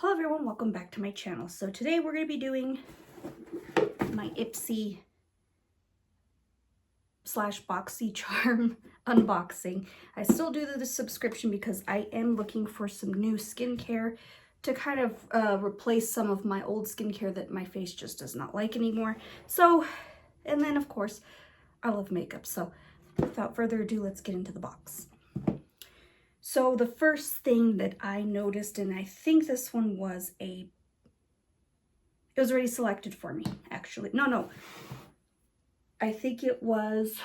Hello everyone, welcome back to my channel. So today we're going to be doing my Ipsy / Boxycharm unboxing. I still do the subscription because I am looking for some new skincare to kind of replace some of my old skincare that my face just does not like anymore. So, and then of course, I love makeup. So without further ado, let's get into the box. So the first thing that I noticed, and I think this one was it was already selected for me, actually. No. I think it was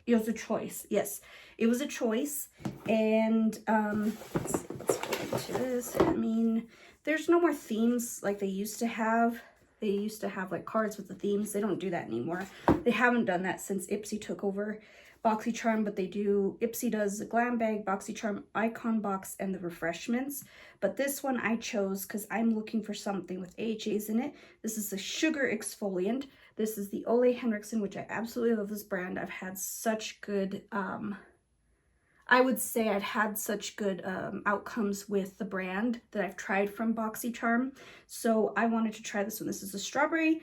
a choice. Yes, it was a choice. And let's get into this. I mean, there's no more themes like they used to have. They used to have like cards with the themes. They don't do that anymore. They haven't done that since Ipsy took over Boxycharm, but Ipsy does the glam bag, Boxycharm icon box, and the refreshments. But this one I chose because I'm looking for something with AHAs in it. This is the sugar exfoliant. This is the Ole Henriksen, which I absolutely love this brand. I've had such good, I would say I've had such good outcomes with the brand that I've tried from Boxycharm. So I wanted to try this one. This is the strawberry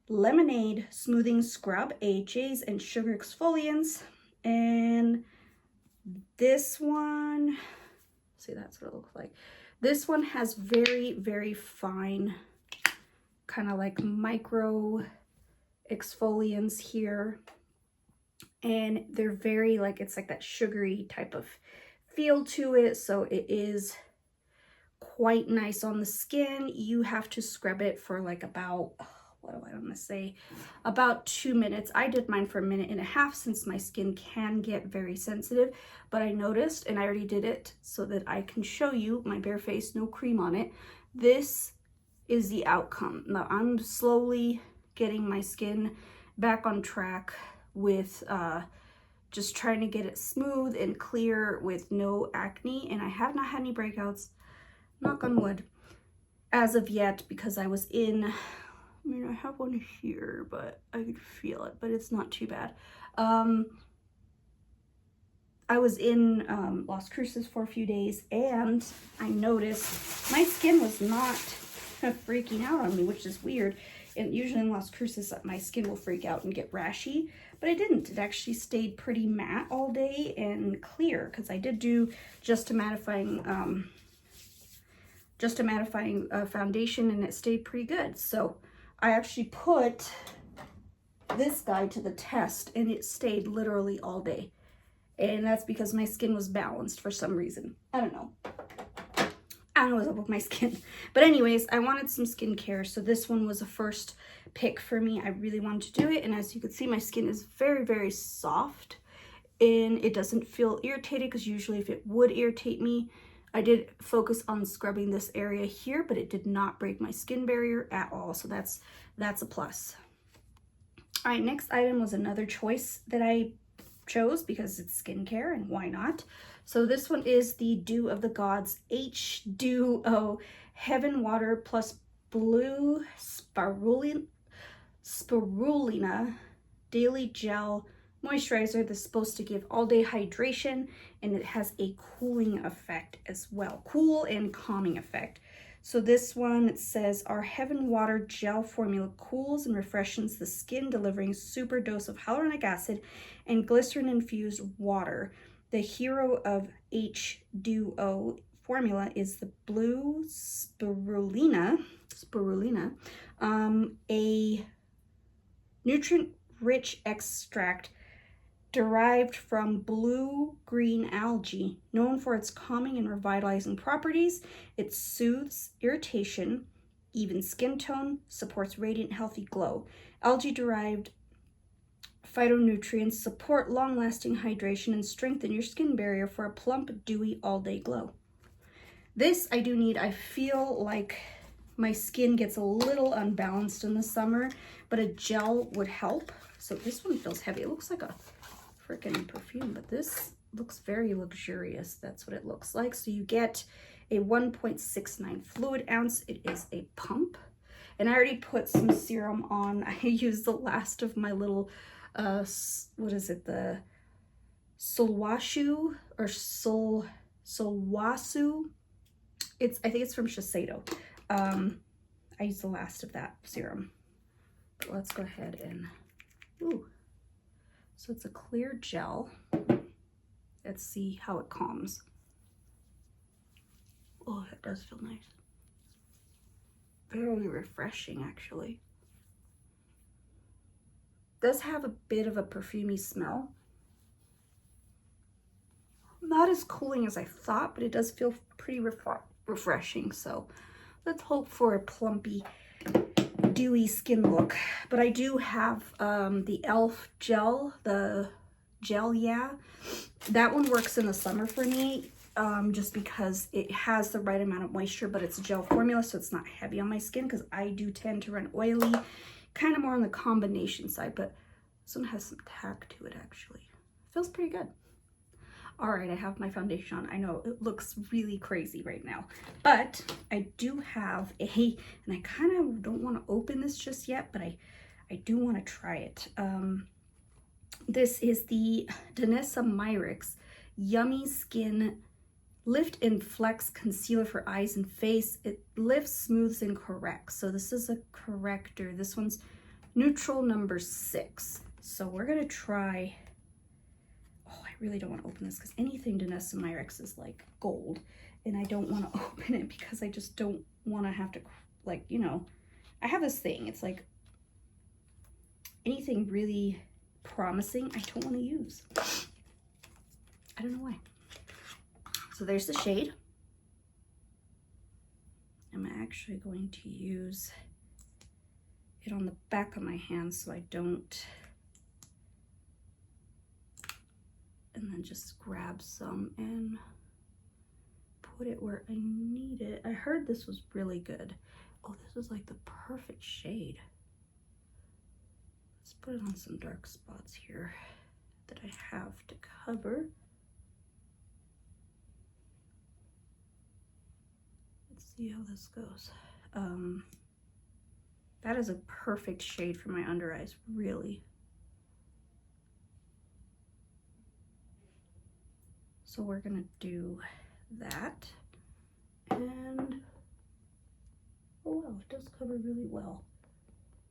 lemonade smoothing scrub, AHAs, and sugar exfoliants. And this one, see, that's what it looks like. This one has very, very fine kind of like micro exfoliants here. And they're very like, it's like that sugary type of feel to it. So it is quite nice on the skin. You have to scrub it for like about, what do I want to say, about 2 minutes. I did mine for 1.5 minutes since my skin can get very sensitive, but I noticed, and I already did it so that I can show you my bare face, no cream on it. This is the outcome. Now I'm slowly getting my skin back on track with just trying to get it smooth and clear with no acne, and I have not had any breakouts, knock on wood, as of yet, because I was in, I mean, I have one here, but I could feel it, but it's not too bad. I was in Las Cruces for a few days, and I noticed my skin was not freaking out on me, which is weird. And usually in Las Cruces, my skin will freak out and get rashy, but it didn't. It actually stayed pretty matte all day and clear, because I did do just a mattifying foundation, and it stayed pretty good. So I actually put this guy to the test, and it stayed literally all day. And that's because my skin was balanced for some reason. I don't know what's up with my skin. But anyways, I wanted some skincare, so this one was a first pick for me. I really wanted to do it, and as you can see, my skin is very, very soft, and it doesn't feel irritated, because usually if it would irritate me, I did focus on scrubbing this area here, but it did not break my skin barrier at all, so that's a plus. All right, next item was another choice that I chose because it's skincare, and why not? So this one is the Dew of the Gods H2O Heaven Water plus Blue Spirulina Daily Gel Moisturizer. This is supposed to give all-day hydration, and it has a cooling effect as well. Cool and calming effect. So this one, it says, our Heaven Water Gel formula cools and refreshes the skin, delivering super dose of hyaluronic acid and glycerin-infused water. The hero of H2O formula is the Blue Spirulina, a nutrient-rich extract derived from blue-green algae. Known for its calming and revitalizing properties, it soothes irritation, evens skin tone, supports radiant, healthy glow. Algae-derived phytonutrients support long-lasting hydration and strengthen your skin barrier for a plump, dewy, all-day glow. This I do need. I feel like my skin gets a little unbalanced in the summer, but a gel would help. So this one feels heavy. It looks like a freaking perfume, but this looks very luxurious. That's what it looks like. So you get a 1.69 fluid ounce. It is a pump, and I already put some serum on. I used the last of my little what is it, the Solwasu I think it's from Shiseido. I used the last of that serum. But let's go ahead and, ooh. So it's a clear gel. Let's see how it calms. Oh, that does feel nice. Very refreshing, actually. Does have a bit of a perfumey smell. Not as cooling as I thought, but it does feel pretty refreshing. So let's hope for a plumpy, dewy skin look. But I do have the e.l.f. gel, the gel, yeah. That one works in the summer for me, just because it has the right amount of moisture, but it's a gel formula, so it's not heavy on my skin, because I do tend to run oily, kind of more on the combination side, but this one has some tack to it, actually. Feels pretty good. All right, I have my foundation on. I know it looks really crazy right now, but I do have and I kind of don't want to open this just yet, but I do want to try it. This is the Danessa Myricks Yummy Skin Lift and Flex Concealer for Eyes and Face. It lifts, smooths, and corrects. So this is a corrector. This one's neutral number 6. So we're going to try... Oh, I really don't want to open this because anything Danessa Myricks is like gold. And I don't want to open it because I just don't want to have to, like, you know, I have this thing. It's like anything really promising I don't want to use. I don't know why. So there's the shade. I'm actually going to use it on the back of my hand so I don't, and then just grab some and put it where I need it. I heard this was really good. Oh, this is like the perfect shade. Let's put it on some dark spots here that I have to cover. Let's see how this goes. That is a perfect shade for my under eyes, really. So we're gonna do that. And, oh wow, it does cover really well.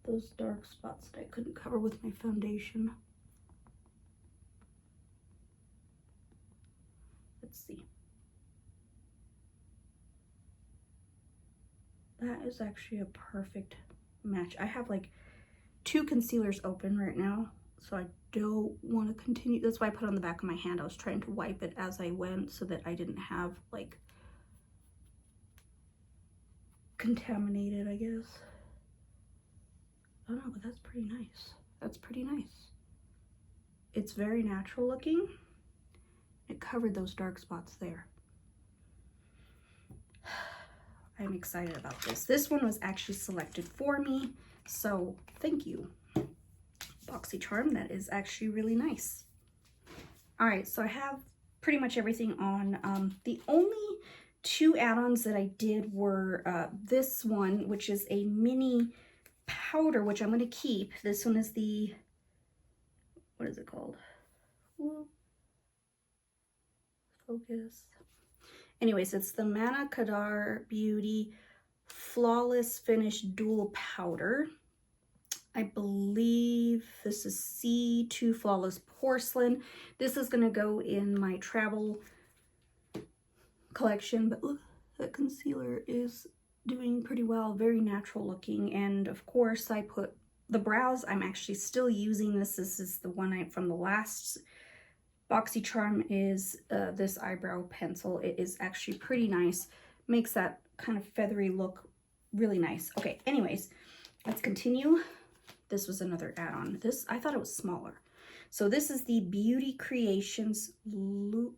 Those dark spots that I couldn't cover with my foundation. Let's see. That is actually a perfect match. I have like 2 concealers open right now, so I don't want to continue. That's why I put it on the back of my hand. I was trying to wipe it as I went so that I didn't have like contaminated, I guess. I don't know, but that's pretty nice. That's pretty nice. It's very natural looking. It covered those dark spots there. I'm excited about this. This one was actually selected for me, so thank you, Boxycharm. That is actually really nice. All right, so I have pretty much everything on. The only 2 add-ons that I did were this one, which is a mini powder, which I'm going to keep. This one is the, what is it called? Focus. Anyways, it's the Mana Kadar Beauty Flawless Finish Dual Powder. I believe this is C2 Flawless Porcelain. This is going to go in my travel collection, but look, that concealer is doing pretty well, very natural looking. And of course I put the brows. I'm actually still using this. This is the one from the last Boxycharm, is this eyebrow pencil. It is actually pretty nice. Makes that kind of feathery look really nice. Okay, anyways, let's continue. This was another add-on. This, I thought it was smaller. So this is the Beauty Creations Luis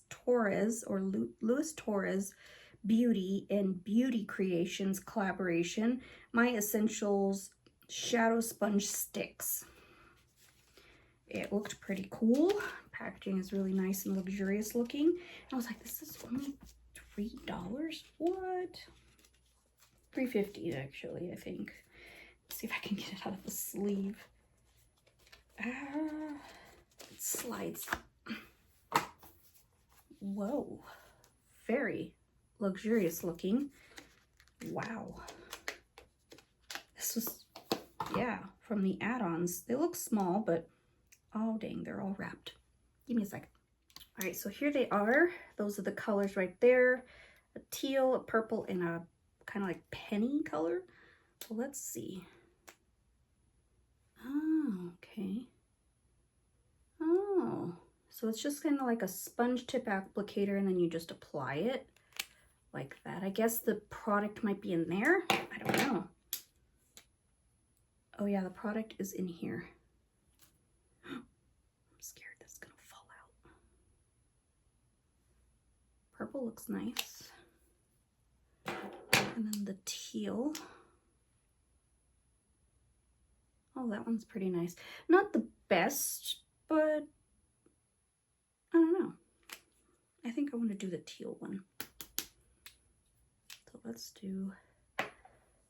Torres Beauty and Beauty Creations collaboration, My Essentials Shadow Sponge Sticks. It looked pretty cool. Packaging is really nice and luxurious looking. And I was like, this is only $3? What? $3.50 actually, I think. Let's see if I can get it out of the sleeve. It slides. Whoa. very luxurious looking. Wow. This was, yeah, from the add-ons. They look small, but oh dang, they're all wrapped. Give me a second. All right, so here they are. Those are the colors right there. A teal, a purple, and a kind of like penny color. So let's see. Oh, okay. Oh, so it's just kind of like a sponge tip applicator, and then you just apply it like that. I guess the product might be in there. I don't know. Oh yeah, the product is in here. I'm scared that's gonna fall out. Purple looks nice. And then the teal. Oh, that one's pretty nice. Not the best, but I don't know. I think I want to do the teal one. So let's do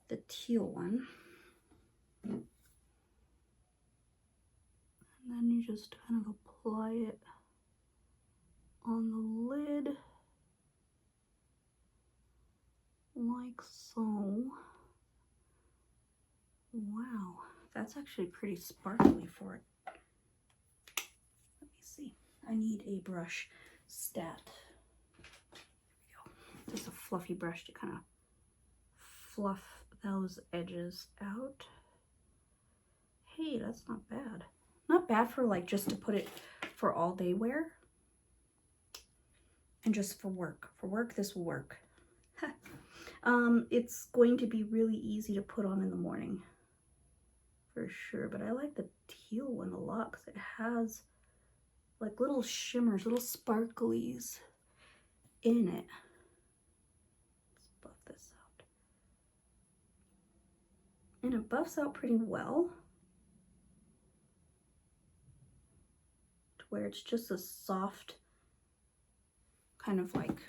the teal one. And then you just kind of apply it on the lid like so. Wow, that's actually pretty sparkly for it. Let me see. I need a brush stat. There we go. Just a fluffy brush to kind of fluff those edges out. Hey, that's not bad. Not bad for like just to put it for all day wear. And just for work. For work, this will work. It's going to be really easy to put on in the morning. For sure. But I like the teal one a lot because it has like little shimmers, little sparklies in it. Let's buff this out. And it buffs out pretty well. To where it's just a soft kind of like,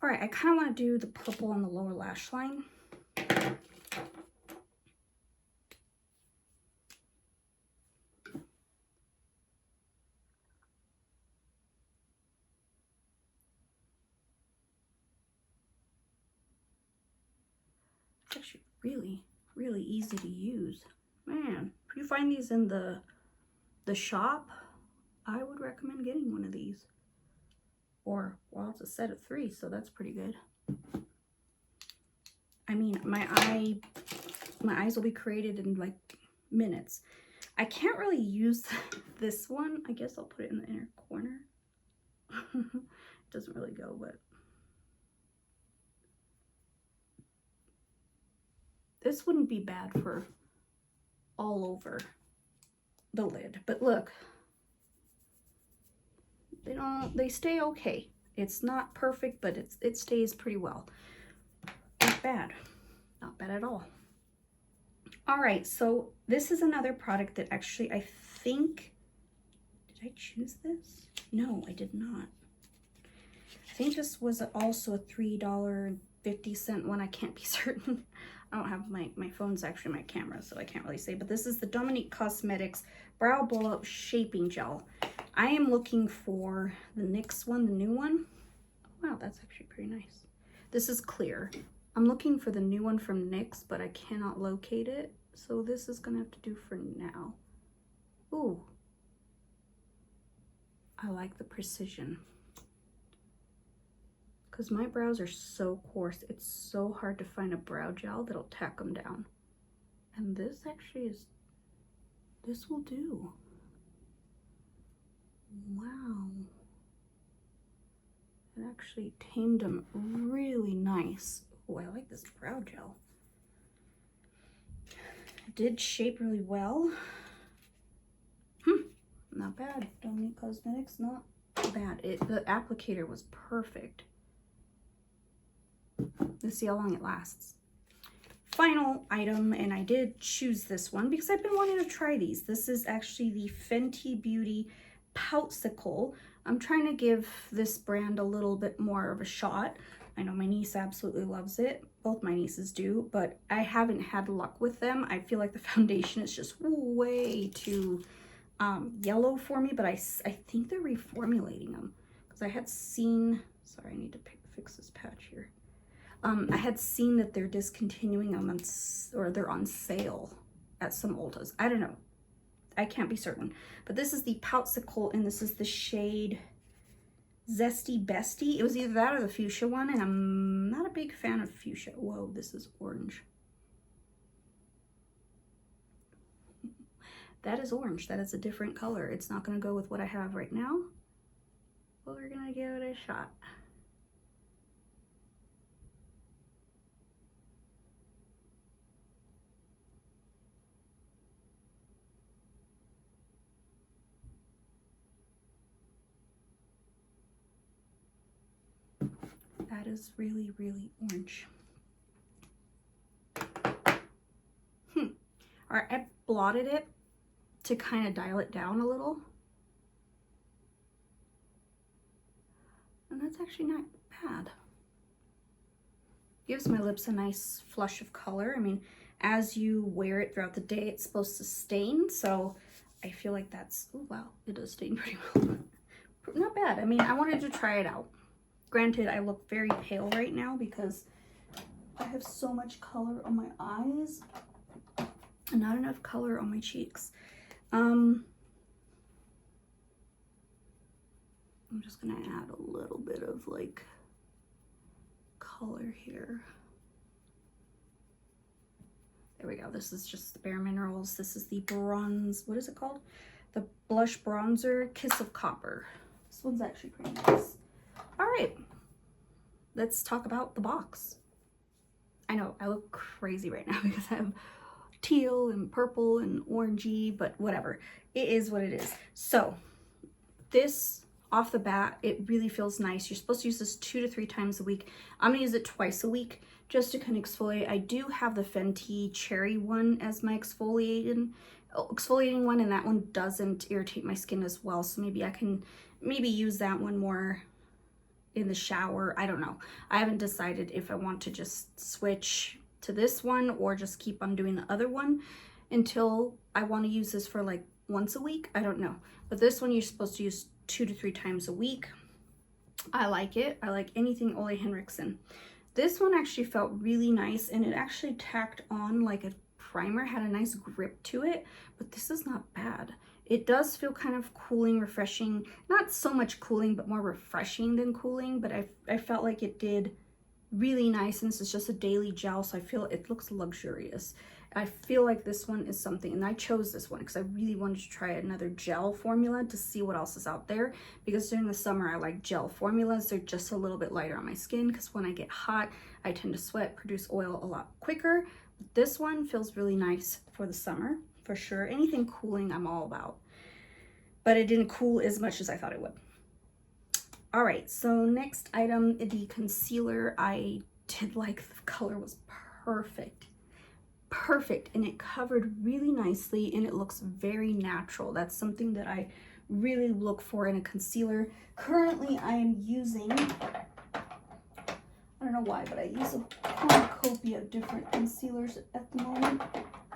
all right, I kind of want to do the purple on the lower lash line. It's actually really easy to use. Man, if you find these in the shop, I would recommend getting one of these. Or, well, it's a set of 3, so that's pretty good. I mean, my eyes will be created in like minutes. I can't really use this one. I guess I'll put it in the inner corner. It doesn't really go, but this wouldn't be bad for all over the lid. But look, they stay okay. It's not perfect, but it stays pretty well. Not bad. Not bad at all. All right, so this is another product that actually I think, did I choose this? No, I did not. I think this was also a $3.50 one. I can't be certain. I don't have my phone's actually my camera, so I can't really say. But this is the Dominique Cosmetics Brow Blow-Up Shaping Gel. I am looking for the NYX one, the new one. Wow, that's actually pretty nice. This is clear. I'm looking for the new one from NYX, but I cannot locate it. So this is gonna have to do for now. Ooh. I like the precision. Because my brows are so coarse, it's so hard to find a brow gel that'll tack them down. And this actually is, this will do. Wow. It actually tamed them really nice. Oh, I like this brow gel. It did shape really well. Not bad. Dominique Cosmetics, not bad. The applicator was perfect. Let's see how long it lasts. Final item, and I did choose this one because I've been wanting to try these. This is actually the Fenty Beauty Poutsicle. I'm trying to give this brand a little bit more of a shot. I know my niece absolutely loves it. Both my nieces do, but I haven't had luck with them. I feel like the foundation is just way too yellow for me, but I think they're reformulating them because I had seen Sorry, I need to fix this patch here. I had seen that they're discontinuing them or they're on sale at some Ultas. I don't know. I can't be certain. But this is the Boxycharm, and this is the shade Zesty Bestie. It was either that or the fuchsia one, and I'm not a big fan of fuchsia. Whoa, this is orange. That is orange. That is a different color. It's not going to go with what I have right now, but we're going to give it a shot. That is really, really orange. All right, I blotted it to kind of dial it down a little. And that's actually not bad. Gives my lips a nice flush of color. I mean, as you wear it throughout the day, it's supposed to stain. So I feel like that's, oh wow, it does stain pretty well. Not bad. I mean, I wanted to try it out. Granted, I look very pale right now because I have so much color on my eyes and not enough color on my cheeks. I'm just gonna add a little bit of like color here. There we go. This is just the Bare Minerals. This is the bronze, what is it called? The Blush Bronzer Kiss of Copper. This one's actually pretty nice. All right, let's talk about the box. I know I look crazy right now because I have teal and purple and orangey, but whatever. It is what it is. So this, off the bat, it really feels nice. You're supposed to use this 2 to 3 times a week. I'm gonna use it twice a week just to kind of exfoliate. I do have the Fenty Cherry one as my exfoliating one, and that one doesn't irritate my skin as well. So maybe I can use that one more in the shower. I don't know. I haven't decided if I want to just switch to this one or just keep on doing the other one until I want to use this for like once a week. I don't know. But this one you're supposed to use 2 to 3 times a week. I like it. I like anything Ole Henriksen. This one actually felt really nice, and it actually tacked on like a primer, had a nice grip to it, but this is not bad. It does feel kind of cooling, refreshing, not so much cooling, but more refreshing than cooling, but I felt like it did really nice, and this is just a daily gel, so I feel it looks luxurious. I feel like this one is something, and I chose this one because I really wanted to try another gel formula to see what else is out there, because during the summer I like gel formulas. They're just a little bit lighter on my skin because when I get hot I tend to sweat, produce oil a lot quicker. But this one feels really nice for the summer for sure. Anything cooling I'm all about, but it didn't cool as much as I thought it would. All right, so next item, the concealer. I did like the color was perfect, and it covered really nicely, and it looks very natural. That's something that I really look for in a concealer. Currently, I am using, I don't know why, but I use a cornucopia of different concealers at the moment.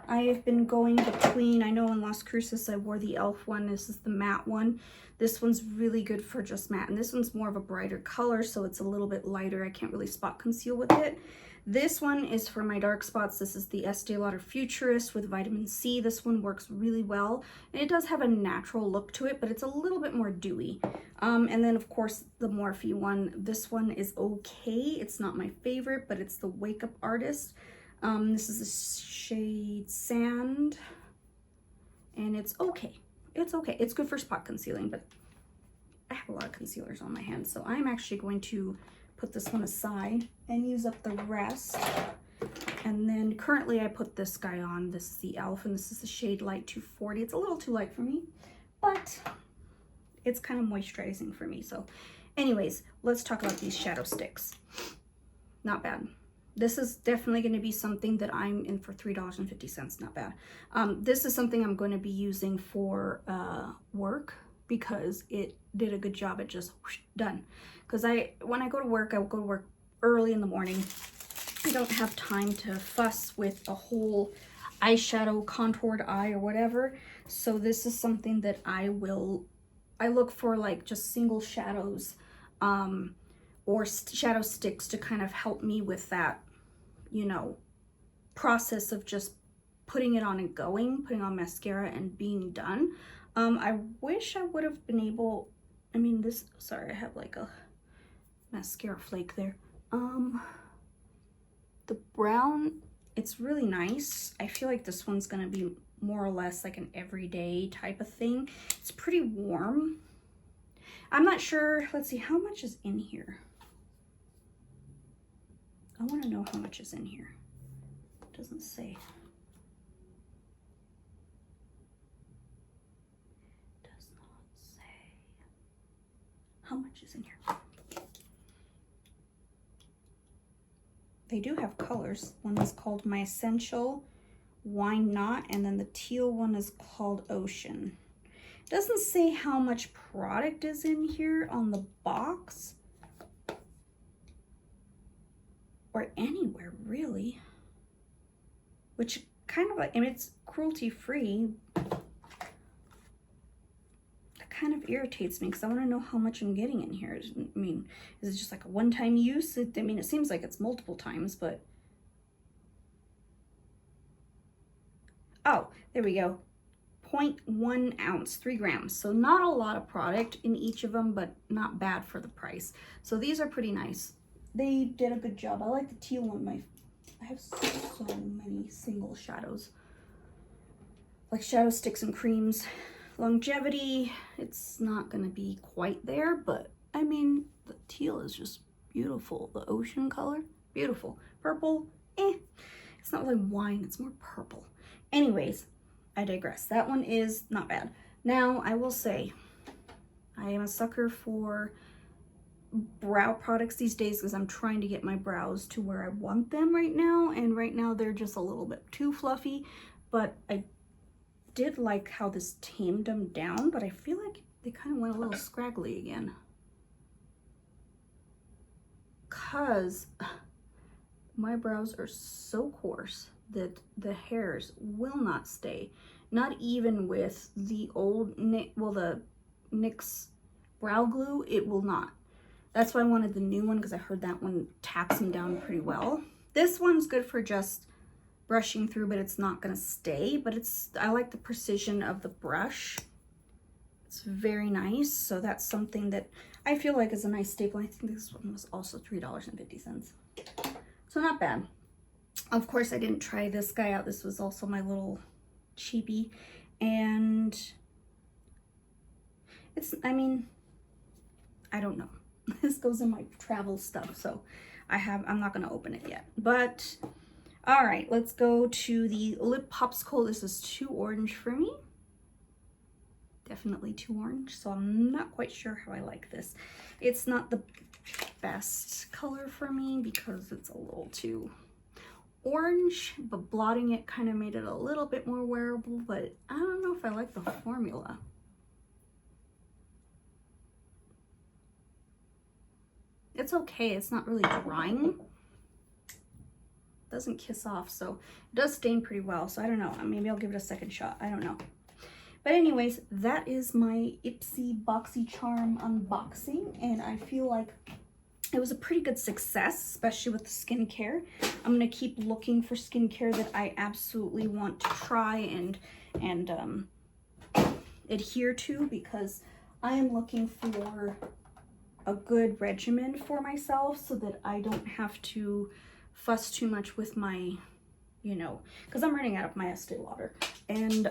I have been going between, I know in Las Cruces I wore the e.l.f. one. This is the matte one. This one's really good for just matte, and this one's more of a brighter color, so it's a little bit lighter. I can't really spot conceal with it. This one is for my dark spots. This is the Estee Lauder Futurist with vitamin C. This one works really well, and it does have a natural look to it, but it's a little bit more dewy. And then of course the Morphe one. This one is okay. It's not my favorite, but it's the Wake Up Artist. This is the shade Sand, and it's okay. It's okay. It's good for spot concealing, but I have a lot of concealers on my hands, so I'm actually going to put this one aside and use up the rest. And then currently I put this guy on. This is the e.l.f. and this is the shade Light 240. It's a little too light for me, but it's kind of moisturizing for me. So anyways, let's talk about these shadow sticks. Not bad. This is definitely going to be something that I'm in for $3.50. Not bad. This is something I'm going to be using for work because it did a good job at just whoosh, done. Because when I go to work, I will go to work early in the morning. I don't have time to fuss with a whole eyeshadow, contoured eye or whatever. So this is something that I look for, like just single shadows or shadow sticks to kind of help me with that, you know, process of just putting it on and going, putting on mascara and being done. I wish I would have been able, I mean, this, sorry, I have like a mascara flake there. The brown, it's really nice. I feel like this one's gonna be more or less like an everyday type of thing. It's pretty warm. I'm not sure, let's see, how much is in here? I want to know how much is in here. It doesn't say. It does not say how much is in here. They do have colors. One is called My Essential Wine Knot, and then the teal one is called Ocean. It doesn't say how much product is in here on the box. Or anywhere really, which kind of like, I mean, it's cruelty free. That kind of irritates me because I want to know how much I'm getting in here. I mean, is it just like a one-time use? I mean, it seems like it's multiple times, but oh, there we go. 0.1 ounce, 3 grams. So not a lot of product in each of them, but not bad for the price. So these are pretty nice. They did a good job. I like the teal one. I have so many single shadows. Like shadow sticks and creams. Longevity, it's not gonna be quite there, but I mean, the teal is just beautiful. The ocean color, beautiful. Purple, it's not really wine, it's more purple. Anyways, I digress. That one is not bad. Now, I will say, I am a sucker for brow products these days because I'm trying to get my brows to where I want them right now, and right now they're just a little bit too fluffy, but I did like how this tamed them down, but I feel like they kind of went a little scraggly again because my brows are so coarse that the hairs will not stay, not even with the old the NYX brow glue. It will not. That's why I wanted the new one, because I heard that one taps them down pretty well. This one's good for just brushing through, but it's not gonna stay. But I like the precision of the brush. It's very nice. So that's something that I feel like is a nice staple. I think this one was also $3.50. So not bad. Of course, I didn't try this guy out. This was also my little cheapie. And it's, I mean, I don't know. This goes in my travel stuff, so I'm not gonna open it yet. But all right, let's go to the lip popsicle. This is too orange for me. Definitely too orange, so I'm not quite sure how I like this. It's not the best color for me because it's a little too orange, but blotting it kind of made it a little bit more wearable, but I don't know if I like the formula. It's okay, it's not really drying. Doesn't kiss off, so it does stain pretty well, so I don't know. Maybe I'll give it a second shot, I don't know. But anyways, that is my Ipsy Boxycharm unboxing, and I feel like it was a pretty good success, especially with the skincare. I'm gonna keep looking for skincare that I absolutely want to try and adhere to, because I am looking for a good regimen for myself so that I don't have to fuss too much with my, you know, because I'm running out of my Estee Lauder, and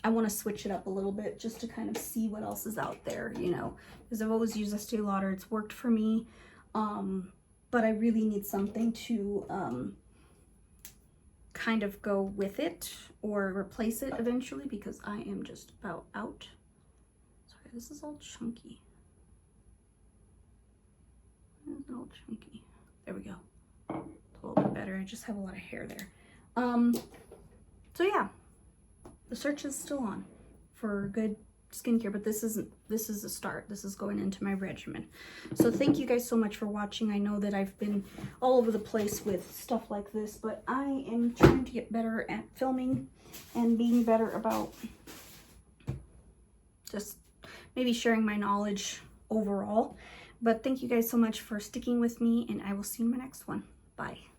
I want to switch it up a little bit just to kind of see what else is out there, you know, because I've always used Estee Lauder. It's worked for me, but I really need something to kind of go with it or replace it eventually, because I am just about out. Sorry, this is all chunky. It's all chunky. There we go. It's a little bit better. I just have a lot of hair there. So yeah, the search is still on for good skincare, but this is a start. This is going into my regimen. So thank you guys so much for watching. I know that I've been all over the place with stuff like this, but I am trying to get better at filming and being better about just maybe sharing my knowledge overall. But thank you guys so much for sticking with me, and I will see you in my next one. Bye.